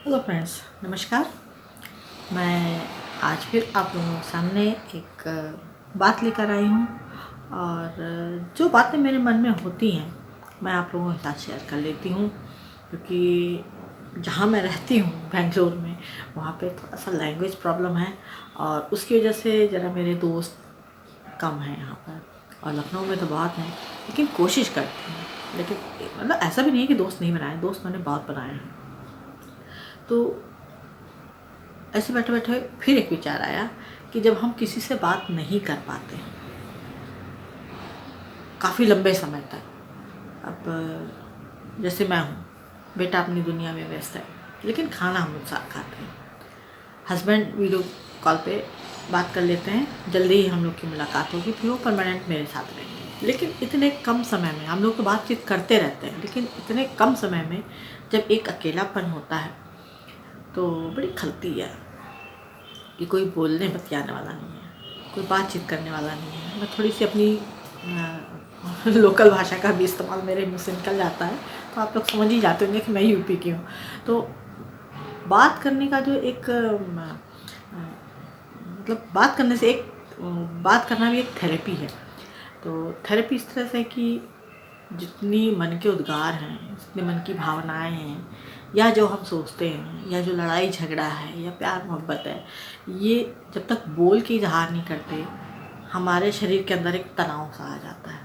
Hello friends, नमस्कार। मैं आज फिर आप लोगों के सामने एक बात लेकर आई हूँ और जो बातें मेरे मन में होती हैं मैं आप लोगों के साथ शेयर कर लेती हूँ, क्योंकि जहाँ मैं रहती हूँ बेंगलोर में, वहाँ पे थोड़ा सा लैंग्वेज प्रॉब्लम है और उसकी वजह से ज़रा मेरे दोस्त कम हैं यहाँ पर। और लखनऊ में तो बहुत हैं, लेकिन कोशिश करती हूँ। लेकिन मतलब ऐसा भी नहीं है कि दोस्त नहीं बनाए, दोस्त मैंने बहुत बनाए हैं। तो ऐसे बैठे बैठे फिर एक विचार आया कि जब हम किसी से बात नहीं कर पाते हैं काफ़ी लंबे समय तक, अब जैसे मैं हूँ, बेटा अपनी दुनिया में व्यस्त है, लेकिन खाना हम लोग साथ खाते हैं। हस्बैंड वीडियो कॉल पे बात कर लेते हैं, जल्दी ही हम लोग की मुलाकात होगी, फिर वो परमानेंट मेरे साथ रहेंगे। लेकिन इतने कम समय में हम लोग तो बातचीत करते रहते हैं, लेकिन इतने कम समय में जब एक अकेलापन होता है तो बड़ी खलती है कि कोई बोलने बतियाने वाला नहीं है, कोई बातचीत करने वाला नहीं है। मैं थोड़ी सी अपनी लोकल भाषा का भी इस्तेमाल मेरे मुँह से निकल जाता है, तो आप लोग समझ ही जाते होंगे कि मैं यूपी की हूँ। तो बात करने का जो एक मतलब बात करने से एक बात करना भी एक थेरेपी है। तो थेरेपी इस तरह से कि जितनी मन के उद्गार हैं, जितनी मन की भावनाएं हैं, या जो हम सोचते हैं, या जो लड़ाई झगड़ा है, या प्यार मोहब्बत है, ये जब तक बोल के इजहार नहीं करते, हमारे शरीर के अंदर एक तनाव सा आ जाता है,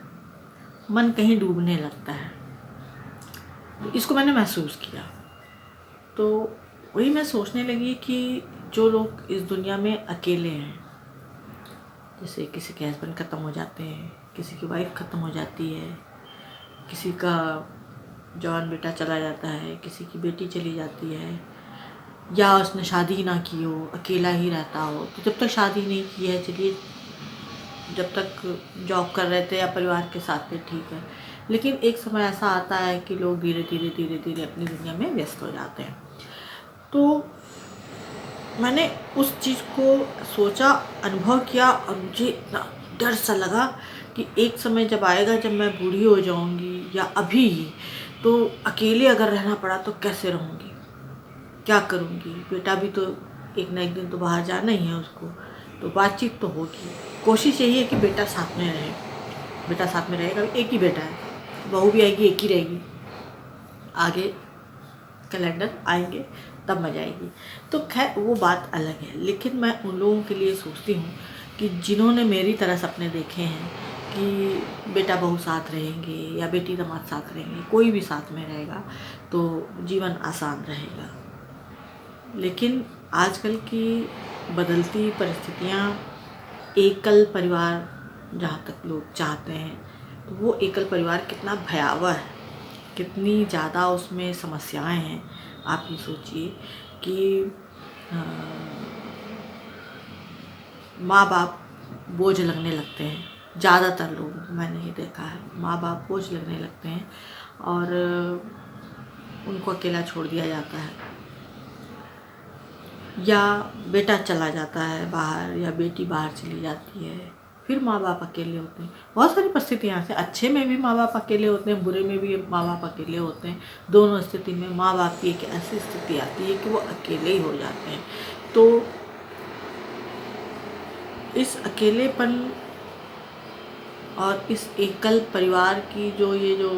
मन कहीं डूबने लगता है। तो इसको मैंने महसूस किया। तो वही मैं सोचने लगी कि जो लोग इस दुनिया में अकेले हैं, जैसे किसी के हस्बैंड ख़त्म हो जाते हैं, किसी की वाइफ ख़त्म हो जाती है, किसी का जवान बेटा चला जाता है, किसी की बेटी चली जाती है, या उसने शादी ना की हो, अकेला ही रहता हो। तो जब तक शादी नहीं की है, चलिए, जब तक जॉब कर रहे थे या परिवार के साथ थे ठीक है, लेकिन एक समय ऐसा आता है कि लोग धीरे धीरे धीरे धीरे अपनी दुनिया में व्यस्त हो जाते हैं। तो मैंने उस चीज़ को सोचा, अनुभव किया, और मुझे इतना डर सा लगा कि एक समय जब आएगा जब मैं बूढ़ी हो जाऊंगी या अभी ही, तो अकेले अगर रहना पड़ा तो कैसे रहूँगी, क्या करूँगी। बेटा भी तो एक ना एक दिन तो बाहर जाना ही है उसको, तो बातचीत तो होगी। कोशिश यही है कि बेटा साथ में रहे, बेटा साथ में रहेगा। एक ही बेटा है, बहू भी आएगी, एक ही रहेगी, आगे कैलेंडर आएंगे तब मजा आएगी। तो खैर वो बात अलग है। लेकिन मैं उन लोगों के लिए सोचती हूँ कि जिन्होंने मेरी तरह सपने देखे हैं कि बेटा बहू साथ रहेंगे या बेटी दामाद साथ रहेंगे, कोई भी साथ में रहेगा तो जीवन आसान रहेगा। लेकिन आजकल की बदलती परिस्थितियाँ, एकल परिवार जहाँ तक लोग चाहते हैं, तो वो एकल परिवार कितना भयावह है, कितनी ज़्यादा उसमें समस्याएं हैं। आप ये सोचिए कि माँ बाप बोझ लगने लगते हैं। ज़्यादातर लोग, मैंने ये देखा है, माँ बाप बोझ लगने लगते हैं और उनको अकेला छोड़ दिया जाता है, या बेटा चला जाता है बाहर, या बेटी बाहर चली जाती है, फिर माँ बाप अकेले होते हैं। बहुत सारी परिस्थितियाँ से, अच्छे में भी माँ बाप अकेले होते हैं, बुरे में भी माँ बाप अकेले होते हैं। दोनों स्थिति में माँ बाप की एक ऐसी स्थिति आती है कि वो अकेले ही हो जाते हैं। तो इस अकेलेपन और इस एकल परिवार की जो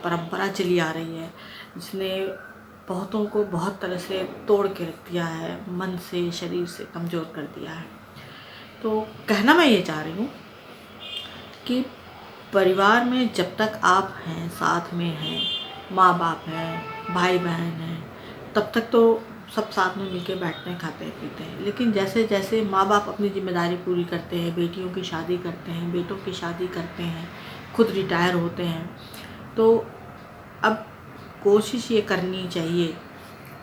परंपरा चली आ रही है, जिसने बहुतों को बहुत तरह से तोड़ के रख दिया है, मन से, शरीर से कमज़ोर कर दिया है। तो कहना मैं ये चाह रही हूँ कि परिवार में जब तक आप हैं, साथ में हैं, माँ बाप हैं, भाई बहन हैं, तब तक तो सब साथ में मिलके बैठते हैं, खाते हैं, पीते हैं। लेकिन जैसे जैसे माँ बाप अपनी जिम्मेदारी पूरी करते हैं, बेटियों की शादी करते हैं, बेटों की शादी करते हैं, खुद रिटायर होते हैं, तो अब कोशिश ये करनी चाहिए,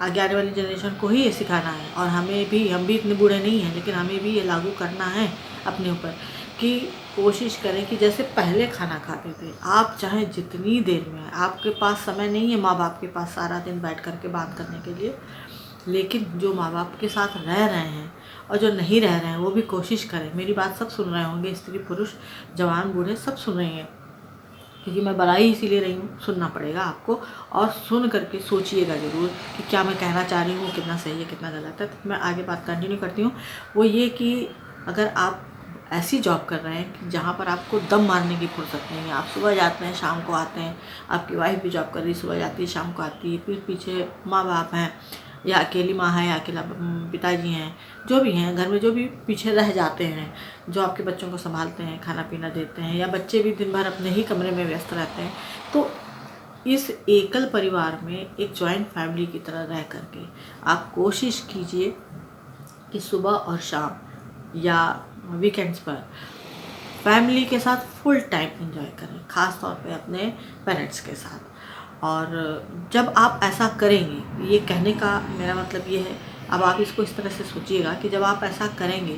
आगे आने वाली जनरेशन को ही ये सिखाना है, और हमें भी, हम भी इतने बूढ़े नहीं हैं, लेकिन हमें भी ये लागू करना है अपने ऊपर कि कोशिश करें कि जैसे पहले खाना खाते थे, आप चाहे जितनी देर में, आपके पास समय नहीं है माँ बाप के पास सारा दिन बैठ कर के बात करने के लिए, लेकिन जो माँ बाप के साथ रह रहे हैं और जो नहीं रह रहे हैं वो भी कोशिश करें। मेरी बात सब सुन रहे होंगे, स्त्री पुरुष, जवान बूढ़े सब सुन रहे हैं क्योंकि मैं बड़ा ही इसीलिए रही हूँ, सुनना पड़ेगा आपको, और सुन करके सोचिएगा ज़रूर कि क्या मैं कहना चाह रही हूँ, कितना सही है कितना गलत है। तो मैं आगे बात कंटिन्यू करती हूँ। वो ये कि अगर आप ऐसी जॉब कर रहे हैं कि जहाँ पर आपको दम मारने की फुर्सत नहीं है, आप सुबह जाते हैं शाम को आते हैं, आपकी वाइफ भी जॉब कर रही है, सुबह जाती है शाम को आती है, फिर पीछे माँ बाप हैं, या अकेली माँ है, या अकेला पिताजी हैं, जो भी हैं घर में, जो भी पीछे रह जाते हैं, जो आपके बच्चों को संभालते हैं, खाना पीना देते हैं, या बच्चे भी दिन भर अपने ही कमरे में व्यस्त रहते हैं। तो इस एकल परिवार में एक जॉइंट फैमिली की तरह रह करके आप कोशिश कीजिए कि सुबह और शाम या वीकेंड्स पर फैमिली के साथ फुल टाइम एंजॉय करें, ख़ास तौर पे अपने पेरेंट्स के साथ। और जब आप ऐसा करेंगे, ये कहने का मेरा मतलब ये है, अब आप इसको इस तरह से सोचिएगा कि जब आप ऐसा करेंगे,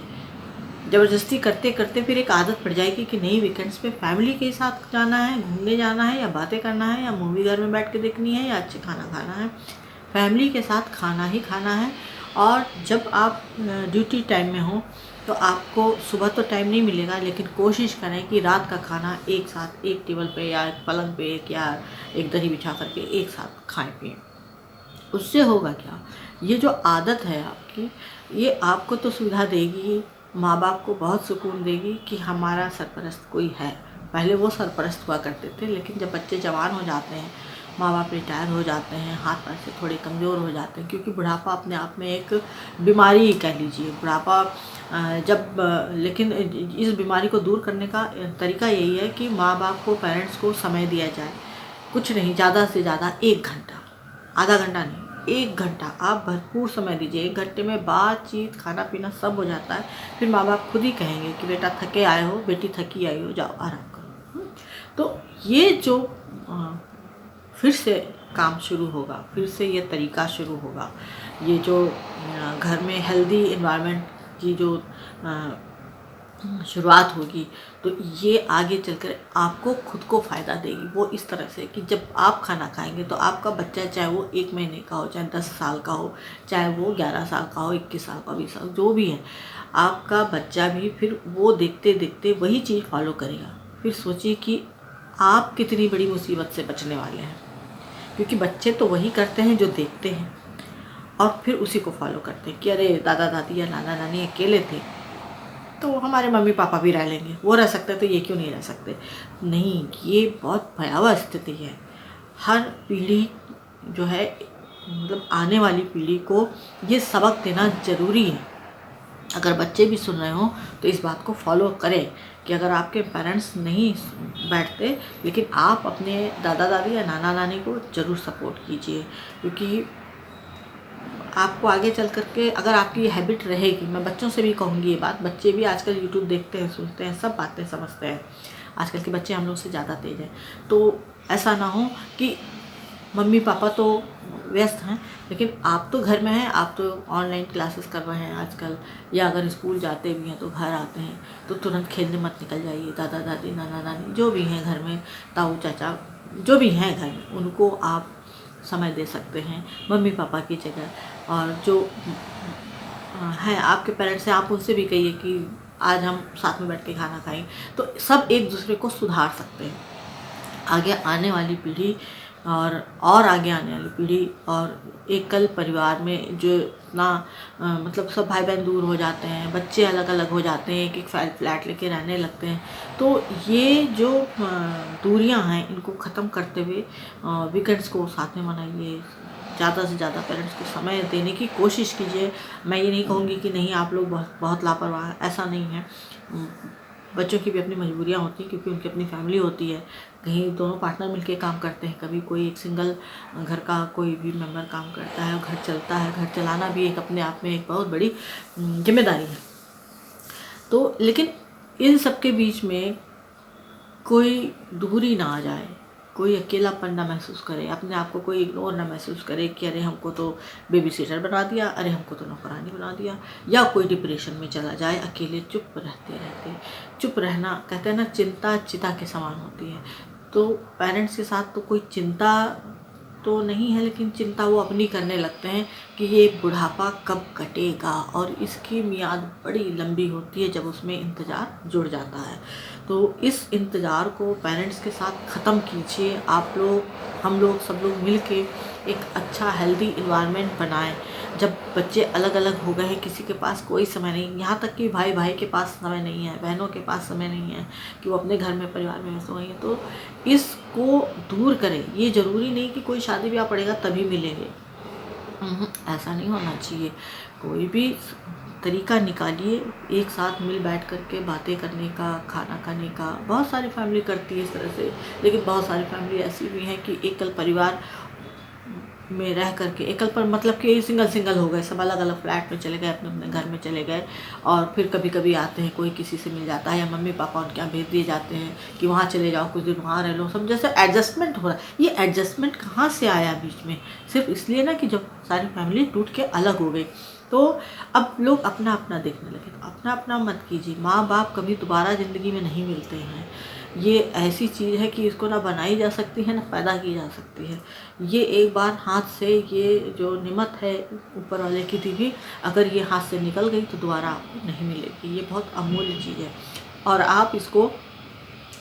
ज़बरदस्ती करते करते फिर एक आदत पड़ जाएगी कि नहीं वीकेंड्स पे फैमिली के साथ जाना है, घूमने जाना है, या बातें करना है, या मूवी घर में बैठ के देखनी है, या अच्छे खाना खाना है, फैमिली के साथ खाना ही खाना है। और जब आप ड्यूटी टाइम में हो तो आपको सुबह तो टाइम नहीं मिलेगा, लेकिन कोशिश करें कि रात का खाना एक साथ एक टेबल पे या एक पलंग पे या एक दही बिछा करके एक साथ खाएं पिएं। उससे होगा क्या, ये जो आदत है आपकी, ये आपको तो सुविधा देगी, माँ बाप को बहुत सुकून देगी कि हमारा सरपरस्त कोई है। पहले वो सरपरस्त हुआ करते थे, लेकिन जब बच्चे जवान हो जाते हैं, माँ बाप रिटायर हो जाते हैं, हाथ पैर से थोड़े कमज़ोर हो जाते हैं, क्योंकि बुढ़ापा अपने आप में एक बीमारी ही कह लीजिए। बुढ़ापा लेकिन इस बीमारी को दूर करने का तरीका यही है कि माँ बाप को, पेरेंट्स को समय दिया जाए। कुछ नहीं, ज़्यादा से ज़्यादा 1 घंटा, आधा घंटा नहीं, 1 घंटा आप भरपूर समय दीजिए। 1 घंटे में बातचीत, खाना पीना सब हो जाता है। फिर माँ बाप खुद ही कहेंगे कि बेटा थके आए हो, बेटी थकी आई हो, जाओ आराम करो। तो ये जो फिर से काम शुरू होगा, फिर से ये तरीका शुरू होगा, ये जो घर में हेल्दी एनवायरनमेंट की जो शुरुआत होगी, तो ये आगे चलकर आपको खुद को फ़ायदा देगी। वो इस तरह से कि जब आप खाना खाएंगे तो आपका बच्चा, चाहे वो 1 महीने का हो, चाहे 10 साल का हो, चाहे वो 11 साल का हो, 21 साल का, 20 साल, जो भी है, आपका बच्चा भी फिर वो देखते देखते वही चीज़ फॉलो करेगा। फिर सोचिए कि आप कितनी बड़ी मुसीबत से बचने वाले हैं, क्योंकि बच्चे तो वही करते हैं जो देखते हैं और फिर उसी को फॉलो करते हैं कि अरे दादा दादी या नाना नानी अकेले थे तो हमारे मम्मी पापा भी रह लेंगे, वो रह सकते तो ये क्यों नहीं रह सकते। नहीं, ये बहुत भयावह स्थिति है। हर पीढ़ी जो है, मतलब आने वाली पीढ़ी को ये सबक देना ज़रूरी है। अगर बच्चे भी सुन रहे हो तो इस बात को फॉलो करें कि अगर आपके पेरेंट्स नहीं बैठते, लेकिन आप अपने दादा दादी या नाना नानी को ज़रूर सपोर्ट कीजिए, क्योंकि आपको आगे चल करके अगर आपकी ये हैबिट रहेगी, मैं बच्चों से भी कहूँगी ये बात, बच्चे भी आजकल यूट्यूब देखते हैं, सुनते हैं, सब बातें समझते हैं। आजकल के बच्चे हम लोग से ज़्यादा तेज़ हैं। तो ऐसा ना हो कि मम्मी पापा तो व्यस्त हैं, लेकिन आप तो घर में हैं, आप तो ऑनलाइन क्लासेस कर रहे हैं आजकल, या अगर स्कूल जाते भी हैं तो घर आते हैं तो तुरंत खेलने मत निकल जाइए। दादा दादी, नाना नानी जो भी हैं घर में, ताऊ चाचा जो भी हैं घर में, उनको आप समय दे सकते हैं मम्मी पापा की जगह। और जो हैं आपके पेरेंट्स हैं, आप उनसे भी कहिए कि आज हम साथ में बैठ के खाना खाएं, तो सब एक दूसरे को सुधार सकते हैं। आगे आने वाली पीढ़ी और आगे आने वाली पीढ़ी और एकल परिवार में जो इतना मतलब सब भाई बहन दूर हो जाते हैं, बच्चे अलग अलग हो जाते हैं, एक एक फ्लैट लेके रहने लगते हैं, तो ये जो दूरियां हैं इनको ख़त्म करते हुए वीकेंड्स को साथ में मनाइए। ज़्यादा से ज़्यादा पेरेंट्स को समय देने की कोशिश कीजिए। मैं ये नहीं कहूँगी कि नहीं आप लोग बहुत लापरवाह हैं, ऐसा नहीं है। बच्चों की भी अपनी मजबूरियाँ होती हैं, क्योंकि उनकी अपनी फैमिली होती है। कहीं दोनों पार्टनर मिलके काम करते हैं, कभी कोई एक सिंगल घर का कोई भी मेंबर काम करता है और घर चलता है। घर चलाना भी एक अपने आप में एक बहुत बड़ी जिम्मेदारी है। तो लेकिन इन सब के बीच में कोई दूरी ना आ जाए, कोई अकेलापन ना महसूस करे, अपने आप को कोई इग्नोर ना महसूस करे कि अरे हमको तो बेबी सिटर बना दिया, अरे हमको तो नौकरानी बना दिया, या कोई डिप्रेशन में चला जाए। अकेले चुप रहते रहते, चुप रहना कहते हैं ना, चिंता चिता के समान होती है। तो पेरेंट्स के साथ तो कोई चिंता तो नहीं है, लेकिन चिंता वो अपनी करने लगते हैं कि ये बुढ़ापा कब कटेगा, और इसकी मियाद बड़ी लंबी होती है जब उसमें इंतज़ार जुड़ जाता है। तो इस इंतज़ार को पेरेंट्स के साथ ख़त्म कीजिए। आप लोग, हम लोग, सब लोग मिल के एक अच्छा हेल्दी इन्वायरमेंट बनाएं। जब बच्चे अलग अलग हो गए हैं, किसी के पास कोई समय नहीं, यहाँ तक कि भाई भाई के पास समय नहीं है, बहनों के पास समय नहीं है कि वो अपने घर में परिवार में व्यस्त हो गई हैं, तो इसको दूर करें। ये ज़रूरी नहीं कि कोई शादी ब्याह पड़ेगा तभी मिलेंगे, ऐसा नहीं होना चाहिए। कोई भी तरीका निकालिए एक साथ मिल बैठ करके बातें करने का, खाना खाने का। बहुत सारी फैमिली करती है इस तरह से, लेकिन बहुत सारी फैमिली ऐसी भी हैं कि एकल परिवार में रह करके, एकल पर मतलब कि सिंगल हो गए, सब अलग अलग फ्लैट में चले गए, अपने अपने घर में चले गए, और फिर कभी कभी आते हैं, कोई किसी से मिल जाता है, या मम्मी पापा उनके यहाँ भेज दिए जाते हैं कि वहाँ चले जाओ, कुछ दिन वहाँ रह लो, सब जैसे एडजस्टमेंट हो रहा है। ये एडजस्टमेंट कहाँ से आया बीच में? सिर्फ इसलिए ना कि जब सारी फैमिली टूट के अलग हो गई, तो अब लोग अपना अपना देखने लगे। तो अपना अपना मत कीजिए। माँ बाप कभी दोबारा ज़िंदगी में नहीं मिलते हैं। ये ऐसी चीज़ है कि इसको ना बनाई जा सकती है ना पैदा की जा सकती है। ये एक बार हाथ से, ये जो निमत है ऊपर वाले की दी हुई, अगर ये हाथ से निकल गई तो दोबारा आपको नहीं मिलेगी। ये बहुत अमूल्य चीज़ है, और आप इसको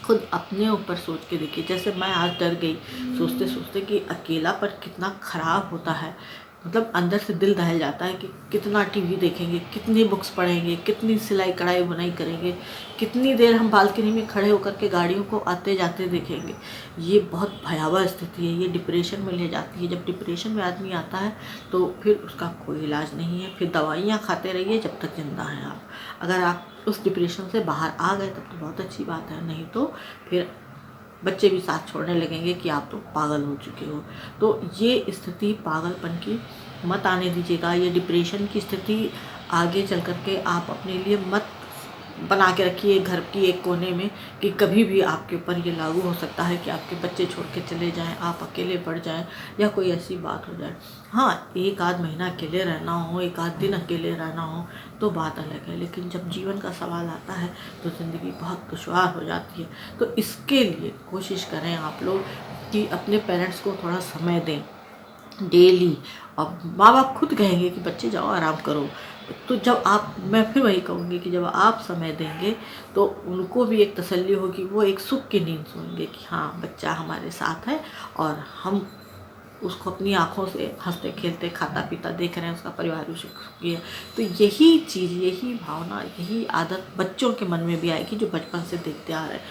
खुद अपने ऊपर सोच के देखिए। जैसे मैं आज डर गई सोचते सोचते कि अकेलापन कितना ख़राब होता है। मतलब अंदर से दिल दहल जाता है कि कितना टीवी देखेंगे, कितनी बुक्स पढ़ेंगे, कितनी सिलाई कढ़ाई बुनाई करेंगे, कितनी देर हम बालकनी में खड़े होकर के गाड़ियों को आते जाते देखेंगे। ये बहुत भयावह स्थिति है, ये डिप्रेशन में ले जाती है। जब डिप्रेशन में आदमी आता है तो फिर उसका कोई इलाज नहीं है, फिर दवाइयाँ खाते रहिए जब तक जिंदा हैं आप। अगर आप उस डिप्रेशन से बाहर आ गए तब तो बहुत अच्छी बात है, नहीं तो फिर बच्चे भी साथ छोड़ने लगेंगे कि आप तो पागल हो चुके हो। तो ये स्थिति पागलपन की मत आने दीजिएगा। ये डिप्रेशन की स्थिति आगे चल कर के आप अपने लिए मत बना के रखिए घर की एक कोने में, कि कभी भी आपके ऊपर ये लागू हो सकता है कि आपके बच्चे छोड़ के चले जाएं, आप अकेले पड़ जाएं, या कोई ऐसी बात हो जाए। हाँ, एक आध महीना अकेले रहना हो, एक आध दिन अकेले रहना हो तो बात अलग है, लेकिन जब जीवन का सवाल आता है तो ज़िंदगी बहुत दुश्वार हो जाती है। तो इसके लिए कोशिश करें आप लोग कि अपने पेरेंट्स को थोड़ा समय दें डेली। और माँ बाप खुद कहेंगे कि बच्चे जाओ आराम करो, तो जब आप, मैं फिर वही कहूँगी कि जब आप समय देंगे तो उनको भी एक तसल्ली होगी, वो एक सुख की नींद सोएंगे कि हाँ बच्चा हमारे साथ है और हम उसको अपनी आँखों से हंसते खेलते खाता पीता देख रहे हैं, उसका परिवार भी सुखी है। तो यही चीज़, यही भावना, यही आदत बच्चों के मन में भी आएगी जो बचपन से देखते आ रहे हैं।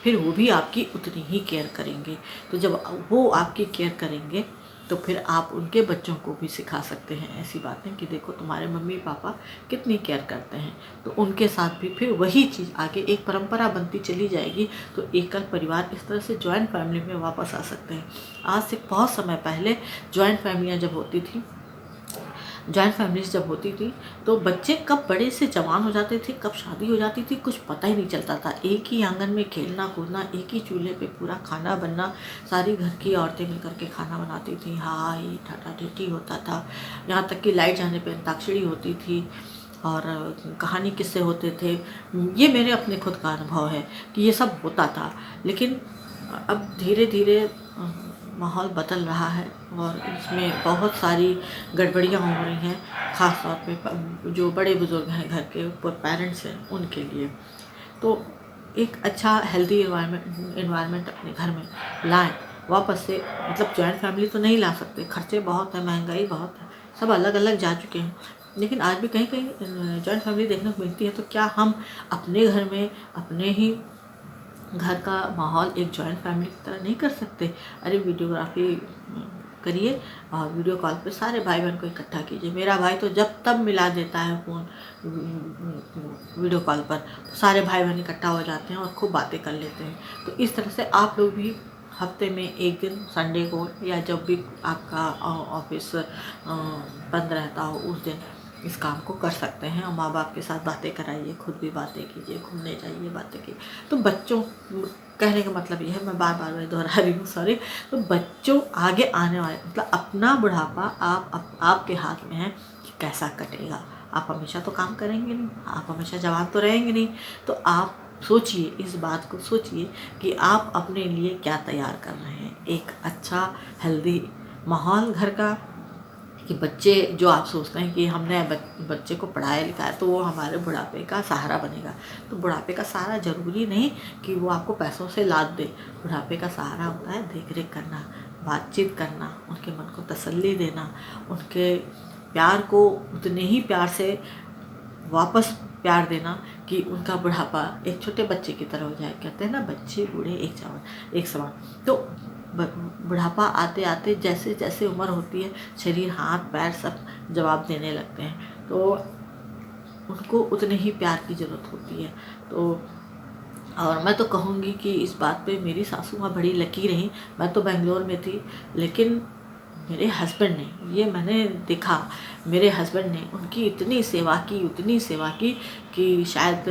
फिर वो भी आपकी उतनी ही केयर करेंगे। तो जब वो आपकी केयर करेंगे तो फिर आप उनके बच्चों को भी सिखा सकते हैं ऐसी बातें कि देखो तुम्हारे मम्मी पापा कितनी केयर करते हैं। तो उनके साथ भी फिर वही चीज़ आगे एक परंपरा बनती चली जाएगी। तो एकल परिवार इस तरह से जॉइंट फैमिली में वापस आ सकते हैं। आज से बहुत समय पहले जॉइंट फैमिलियाँ जब होती थी, जॉइंट फैमिलीज जब होती थी तो बच्चे कब बड़े से जवान हो जाते थे, कब शादी हो जाती थी, कुछ पता ही नहीं चलता था। एक ही आंगन में खेलना कूदना, एक ही चूल्हे पे पूरा खाना बनना, सारी घर की औरतें मिलकर के खाना बनाती थी, हाय ठाटा ठीठी होता था। यहाँ तक कि लाइट जाने पे अंताक्षरी होती थी और कहानी किस्से होते थे। ये मेरे अपने खुद का अनुभव है कि ये सब होता था। लेकिन अब धीरे धीरे माहौल बदल रहा है और इसमें बहुत सारी गड़बड़ियाँ हो रही हैं, ख़ास तौर पे जो बड़े बुज़ुर्ग हैं घर के ऊपर, पेरेंट्स हैं, उनके लिए। तो एक अच्छा हेल्दी एनवायरनमेंट अपने घर में लाएं वापस से। मतलब जॉइंट फैमिली तो नहीं ला सकते, खर्चे बहुत हैं, महंगाई बहुत है, सब अलग अलग जा चुके हैं, लेकिन आज भी कहीं कहीं जॉइंट फैमिली देखने को मिलती है। तो क्या हम अपने घर में अपने ही घर का माहौल एक जॉइंट फैमिली की तरह नहीं कर सकते? अरे वीडियोग्राफी करिए और वीडियो कॉल पे सारे भाई बहन को इकट्ठा कीजिए। मेरा भाई तो जब तब मिला देता है फ़ोन वीडियो कॉल पर, तो सारे भाई बहन इकट्ठा हो जाते हैं और खूब बातें कर लेते हैं। तो इस तरह से आप लोग भी हफ्ते में एक दिन संडे को, या जब भी आपका ऑफिस बंद रहता हो उस दिन इस काम को कर सकते हैं। और माँ बाप के साथ बातें कराइए, खुद भी बातें कीजिए, घूमने जाइए, बातें कीजिए। तो बच्चों, कहने का मतलब ये है, मैं बार बार दोहरा रही हूँ, सॉरी। तो बच्चों आगे आने वाले, मतलब अपना बुढ़ापा आपके हाथ में है कि कैसा कटेगा। आप हमेशा तो काम करेंगे नहीं, आप हमेशा जवान तो रहेंगे नहीं। तो आप सोचिए, इस बात को सोचिए कि आप अपने लिए क्या तैयार कर रहे हैं। एक अच्छा हेल्दी माहौल घर का, कि बच्चे जो आप सोचते हैं कि हमने बच्चे को पढ़ाया लिखाया तो वो हमारे बुढ़ापे का सहारा बनेगा, तो बुढ़ापे का सहारा ज़रूरी नहीं कि वो आपको पैसों से लाद दे। बुढ़ापे का सहारा होता है देख रेख करना, बातचीत करना, उनके मन को तसल्ली देना, उनके प्यार को उतने ही प्यार से वापस प्यार देना कि उनका बुढ़ापा एक छोटे बच्चे की तरह हो जाए। कहते हैं ना, बच्चे बूढ़े एक समान। तो बुढ़ापा आते आते जैसे जैसे उम्र होती है, शरीर हाथ पैर सब जवाब देने लगते हैं, तो उनको उतने ही प्यार की ज़रूरत होती है। तो और मैं तो कहूँगी कि इस बात पे मेरी सासू माँ बड़ी लकी रही। मैं तो बेंगलोर में थी, लेकिन मेरे हस्बैंड ने, ये मैंने देखा, मेरे हस्बैंड ने उनकी इतनी सेवा की कि शायद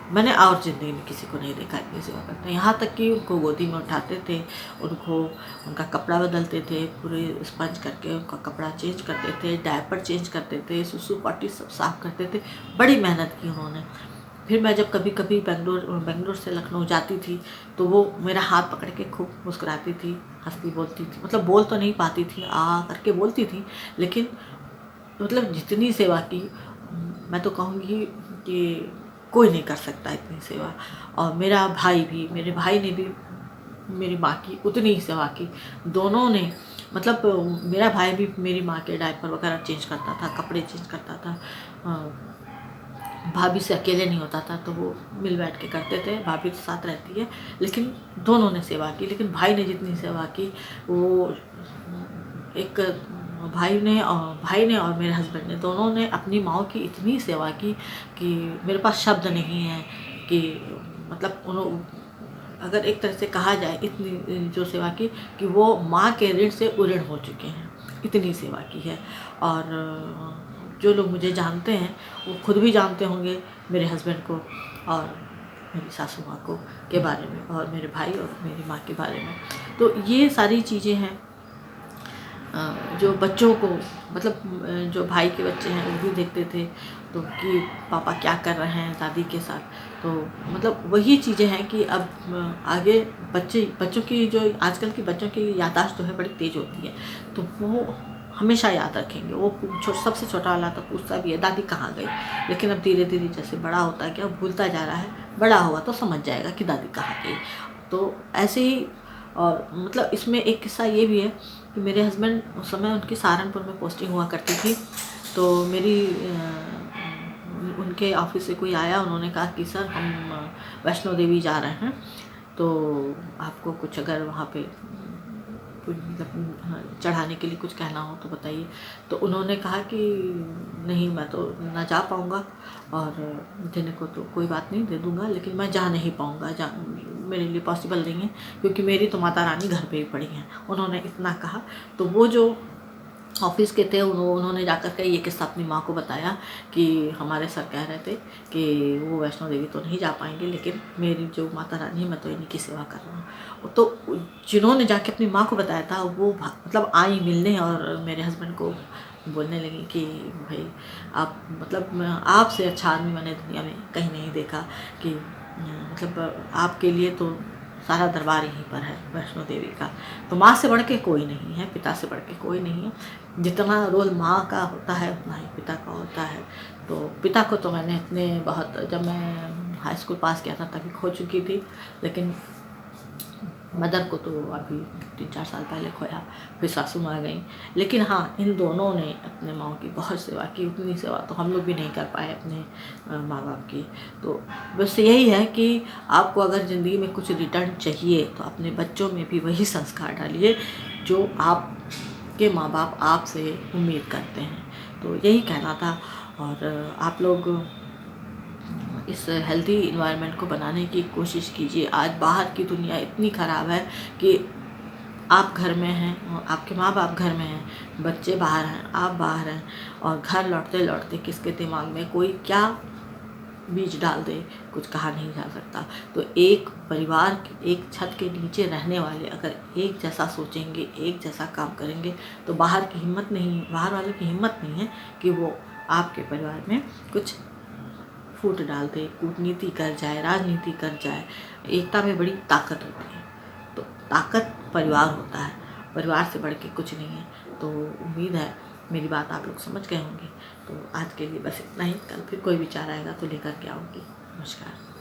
मैंने और ज़िंदगी में किसी को नहीं देखा इतनी सेवा करते। यहाँ तक कि उनको गोदी में उठाते थे, उनका कपड़ा बदलते थे, पूरे स्पंज करके उनका कपड़ा चेंज करते थे, डायपर चेंज करते थे, सुसु पॉटी सब साफ करते थे। बड़ी मेहनत की उन्होंने। फिर मैं जब कभी कभी बेंगलोर से लखनऊ जाती थी तो वो मेरा हाथ पकड़ के खूब मुस्कुराती थी, हंसती बोलती थी। मतलब बोल तो नहीं पाती थी, आ करके बोलती थी, लेकिन मतलब जितनी सेवा की, मैं तो कहूँगी कि कोई नहीं कर सकता इतनी सेवा। और मेरे भाई ने भी मेरी माँ की उतनी ही सेवा की। दोनों ने, मतलब मेरा भाई भी मेरी माँ के डायपर वगैरह चेंज करता था, कपड़े चेंज करता था। भाभी से अकेले नहीं होता था, तो वो मिल बैठ के करते थे। भाभी तो साथ रहती है, लेकिन दोनों ने सेवा की। लेकिन भाई ने जितनी सेवा की, वो एक भाई ने और मेरे हस्बैंड ने, दोनों ने अपनी माँ की इतनी सेवा की कि मेरे पास शब्द नहीं है कि मतलब अगर एक तरह से कहा जाए, इतनी जो सेवा की कि वो माँ के ऋण से उऋण हो चुके हैं, इतनी सेवा की है। और जो लोग मुझे जानते हैं वो खुद भी जानते होंगे मेरे हस्बैंड को और मेरी सासू माँ को के बारे में, और मेरे भाई और मेरी माँ के बारे में। तो ये सारी चीज़ें हैं जो बच्चों को, मतलब जो भाई के बच्चे हैं वो भी देखते थे, तो कि पापा क्या कर रहे हैं दादी के साथ। तो मतलब वही चीज़ें हैं कि अब आगे बच्चों की, जो आजकल के बच्चों की याददाश्त जो है बड़ी तेज़ होती है, तो वो हमेशा याद रखेंगे। वो सबसे छोटा वाला तो पूछता भी है दादी कहाँ गई, लेकिन अब धीरे धीरे जैसे बड़ा होता गया भूलता जा रहा है, बड़ा हुआ तो समझ जाएगा कि दादी कहाँ गई। तो ऐसे ही, और मतलब इसमें एक किस्सा ये भी है कि मेरे हस्बैंड उस समय, उनकी सहारनपुर में पोस्टिंग हुआ करती थी, तो उनके ऑफिस से कोई आया, उन्होंने कहा कि सर हम वैष्णो देवी जा रहे हैं, तो आपको कुछ अगर वहाँ पे कुछ मतलब चढ़ाने के लिए कुछ कहना हो तो बताइए। तो उन्होंने कहा कि नहीं, मैं तो ना जा पाऊँगा, और देने को तो कोई बात नहीं, दे दूँगा, लेकिन मैं जा नहीं पाऊँगा, मेरे लिए पॉसिबल नहीं है, क्योंकि मेरी तो माता रानी घर पे ही पड़ी हैं। उन्होंने इतना कहा। तो वो जो ऑफिस के थे, उन्होंने जाकर के ये किस्सा अपनी माँ को बताया कि हमारे सर कह रहे थे कि वो वैष्णो देवी तो नहीं जा पाएंगे, लेकिन मेरी जो माता रानी है, मैं तो इन्हीं की सेवा कर रहा हूँ। तो जिन्होंने जाके अपनी माँ को बताया था, वो मतलब आई मिलने और मेरे हस्बैंड को बोलने लगी कि भाई आप, मतलब आपसे अच्छा आदमी मैंने दुनिया में कहीं नहीं देखा, कि मतलब आपके लिए तो सारा दरबार यहीं पर है वैष्णो देवी का। तो माँ से बढ़ के कोई नहीं है, पिता से बढ़ के कोई नहीं है। जितना रोल माँ का होता है उतना ही पिता का होता है। तो पिता को तो मैंने इतने बहुत, जब मैं हाई स्कूल पास किया था तभी खो चुकी थी, लेकिन मदर को तो अभी 3-4 साल पहले खोया, फिर सासू माँ गई। लेकिन हाँ, इन दोनों ने अपने माँ की बहुत सेवा की, उतनी सेवा तो हम लोग भी नहीं कर पाए अपने माँ बाप की। तो बस यही है कि आपको अगर ज़िंदगी में कुछ रिटर्न चाहिए तो अपने बच्चों में भी वही संस्कार डालिए जो आपके माँ बाप आपसे उम्मीद करते हैं। तो यही कहना था। और आप लोग इस हेल्दी इन्वायरमेंट को बनाने की कोशिश कीजिए। आज बाहर की दुनिया इतनी ख़राब है कि आप घर में हैं, आपके माँ बाप घर में हैं, बच्चे बाहर हैं, आप बाहर हैं, और घर लौटते लौटते किसके दिमाग में कोई क्या बीज डाल दे कुछ कहा नहीं जा सकता। तो एक परिवार एक छत के नीचे रहने वाले अगर एक जैसा सोचेंगे, एक जैसा काम करेंगे, तो बाहर वालों की हिम्मत नहीं है कि वो आपके परिवार में कुछ फूट डाल दे, कूटनीति कर जाए, राजनीति कर जाए। एकता में बड़ी ताकत होती है। तो ताकत परिवार होता है, परिवार से बढ़ के कुछ नहीं है। तो उम्मीद है मेरी बात आप लोग समझ गए होंगे। तो आज के लिए बस इतना ही, कल फिर कोई विचार आएगा तो लेकर के आऊँगी। नमस्कार।